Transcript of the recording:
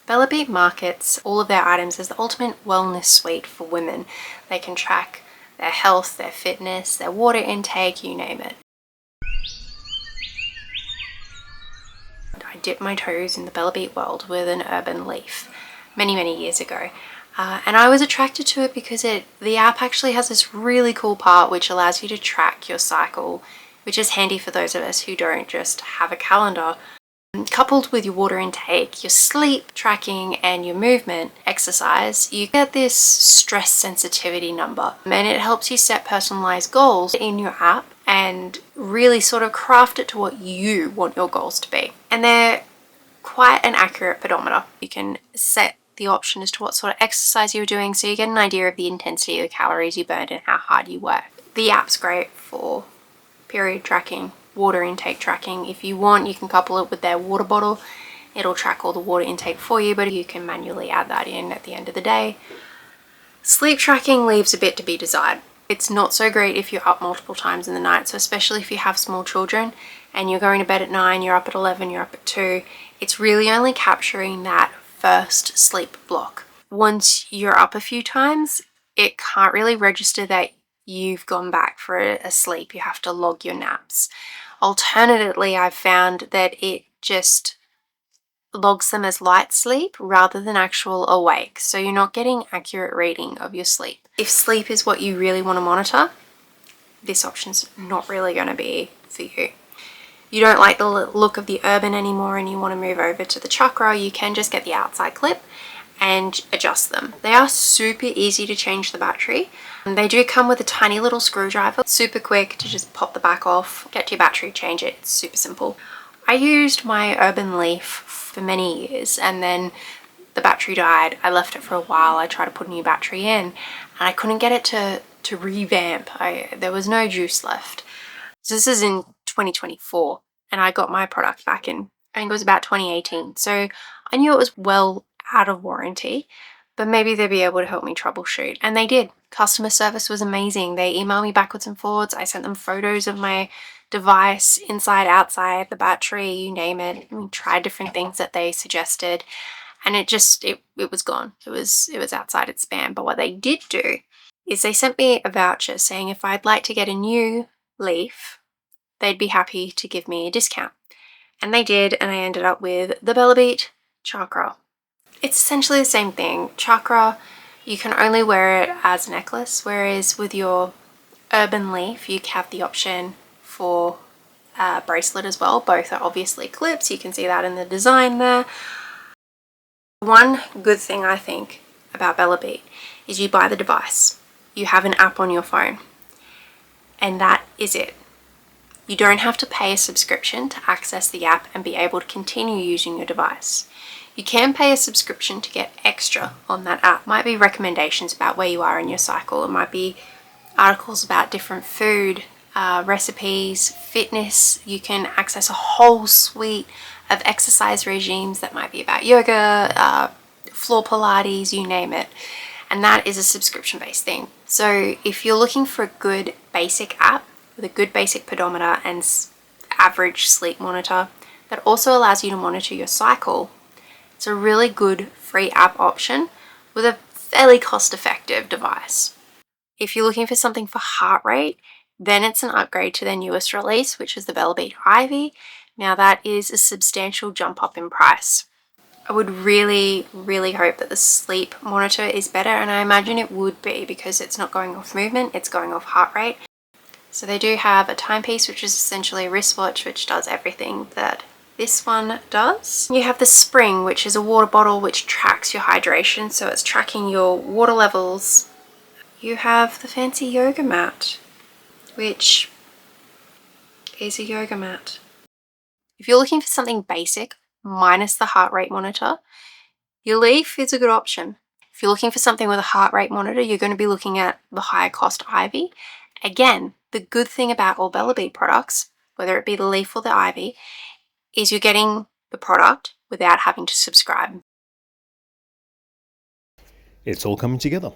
Bellabeat markets all of their items as the ultimate wellness suite for women. They can track their health, their fitness, their water intake, you name it. I dipped my toes in the Bellabeat world with an Urban Leaf many years ago. And I was attracted to it because the app actually has this really cool part which allows you to track your cycle, which is handy for those of us who don't just have a calendar. Coupled with your water intake, your sleep tracking and your movement exercise, you get this stress sensitivity number, and it helps you set personalized goals in your app and really sort of craft it to what you want your goals to be. And they're quite an accurate pedometer. You can set the option as to what sort of exercise you're doing, so you get an idea of the intensity of the calories you burned and how hard you work. The app's great for period tracking, water intake tracking. If you want, you can couple it with their water bottle. It'll track all the water intake for you, but you can manually add that in at the end of the day. Sleep tracking leaves a bit to be desired. It's not so great if you're up multiple times in the night, so especially if you have small children and you're going to bed at 9, you're up at 11, you're up at 2. It's really only capturing that first sleep block. Once you're up a few times, it can't really register that you've gone back for a sleep. You have to log your naps. Alternatively, I've found that it just logs them as light sleep rather than actual awake, so you're not getting accurate reading of your sleep. If sleep is what you really want to monitor, this option's not really going to be for you. You don't like the look of the Urban anymore and you want to move over to the Chakra, you can just get the outside clip and adjust them. They are super easy to change the battery. And they do come with a tiny little screwdriver, super quick to just pop the back off, get to your battery, change it. It's super simple. I used my Urban Leaf for many years and then the battery died. I left it for a while. I tried to put a new battery in and I couldn't get it to revamp. There was no juice left. So this is in 2024 and I got my product back in, I think it was about 2018. So I knew it was well out of warranty, but maybe they'd be able to help me troubleshoot. And they did. Customer service was amazing. They emailed me backwards and forwards. I sent them photos of my device, inside, outside, the battery, you name it. We tried different things that they suggested and it was gone. It was outside its span. But what they did do is they sent me a voucher saying if I'd like to get a new Leaf, they'd be happy to give me a discount. And they did, and I ended up with the Bellabeat Chakra. It's essentially the same thing. Chakra, you can only wear it as a necklace, whereas with your Urban Leaf, you have the option for a bracelet as well. Both are obviously clips. You can see that in the design there. One good thing I think about Bellabeat is you buy the device. You have an app on your phone, and that is it. You don't have to pay a subscription to access the app and be able to continue using your device. You can pay a subscription to get extra on that app. Might be recommendations about where you are in your cycle. It might be articles about different food, recipes, fitness. You can access a whole suite of exercise regimes that might be about yoga, floor Pilates, you name it. And that is a subscription-based thing. So if you're looking for a good basic app with a good basic pedometer and average sleep monitor that also allows you to monitor your cycle, it's a really good free app option with a fairly cost-effective device. If you're looking for something for heart rate, then it's an upgrade to their newest release, which is the Bellabeat Ivy. Now that is a substantial jump up in price. I would really hope that the sleep monitor is better, and I imagine it would be because it's not going off movement, it's going off heart rate. So they do have a timepiece, which is essentially a wristwatch, which does everything that this one does. You have the Spring, which is a water bottle which tracks your hydration, so it's tracking your water levels. You have the fancy yoga mat, which is a yoga mat. If you're looking for something basic, minus the heart rate monitor, your Leaf is a good option. If you're looking for something with a heart rate monitor, you're going to be looking at the higher cost Ivy. Again, the good thing about all Bellabeat products, whether it be the Leaf or the Ivy, is you're getting the product without having to subscribe. It's all coming together.